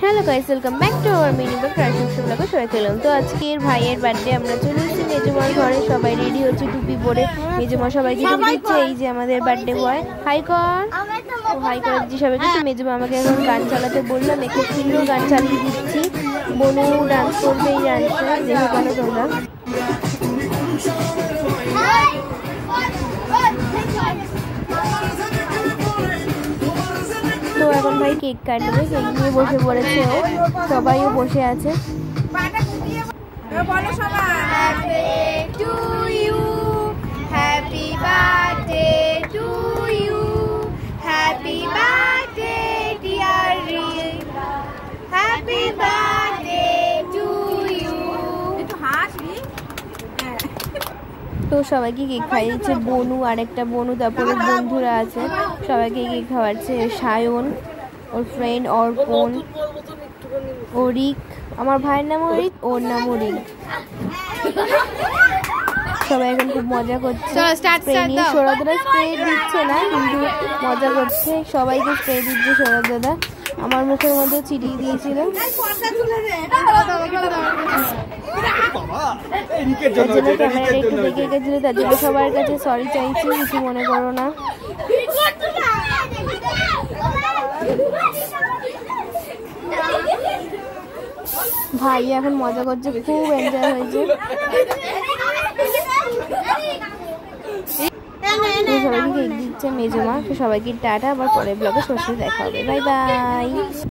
Hello guys, welcome back to our mini blog transcription ব্লগে সবাই খেলাম। তো আজকের ভাইয়ের বার্থডে আমরা চলে এসেছি মেজমার ঘরে। সবাই রেডি হচ্ছে টুপি পরে। মেজমা সবাইকে টুপি দিচ্ছে। এই যে আমাদের বার্থডে বয়, হাই কর। তো হাই করে দিচ্ছি সবাইকে। তো মেজমা আমাকে এখন গান চালাতে বললো, মেখে সুন্দর গান চালিয়ে দিচ্ছি। বনু ডান্স করবে এই ডান্সটা, দেখো কেন তোমরা। তো এখন ভাই কেক কাটবে, কেক নিয়ে বসে পড়েছে ও, সবাইও বসে আছে। তো সবাইকে কেক খাইয়েছে বনু, আরেকটা বনু, তারপরে বন্ধুরা আছে, সবাইকে কেক খাওয়াচ্ছে। সায়ন, ওর ফ্রেন্ড অর্পণ, অরিক, আমার ভাইয়ের নাম অরিক, ওর নাম অরিক। সবাই এখন খুব মজা করছে। সৌরভদাদা স্প্রে দিচ্ছে না, কিন্তু মজা করছে। সবাইকে স্প্রে দিচ্ছে সৌরভদাদা। আমার মুখের মধ্যে ছিটিয়ে দিয়েছিল। ক্যামেরাটা একটু দেখে গেছিল, তার জন্য সবার কাছে সরি চাইছি, কিছু মনে করো না। ভাই এখন মজা করছে, খুব এনজয় হয়েছে। সবাইকে কেক দিচ্ছে মেজমা। সবাইকে টাটা, আবার পরের ব্লগে সত্যি দেখা হবে। Bye bye.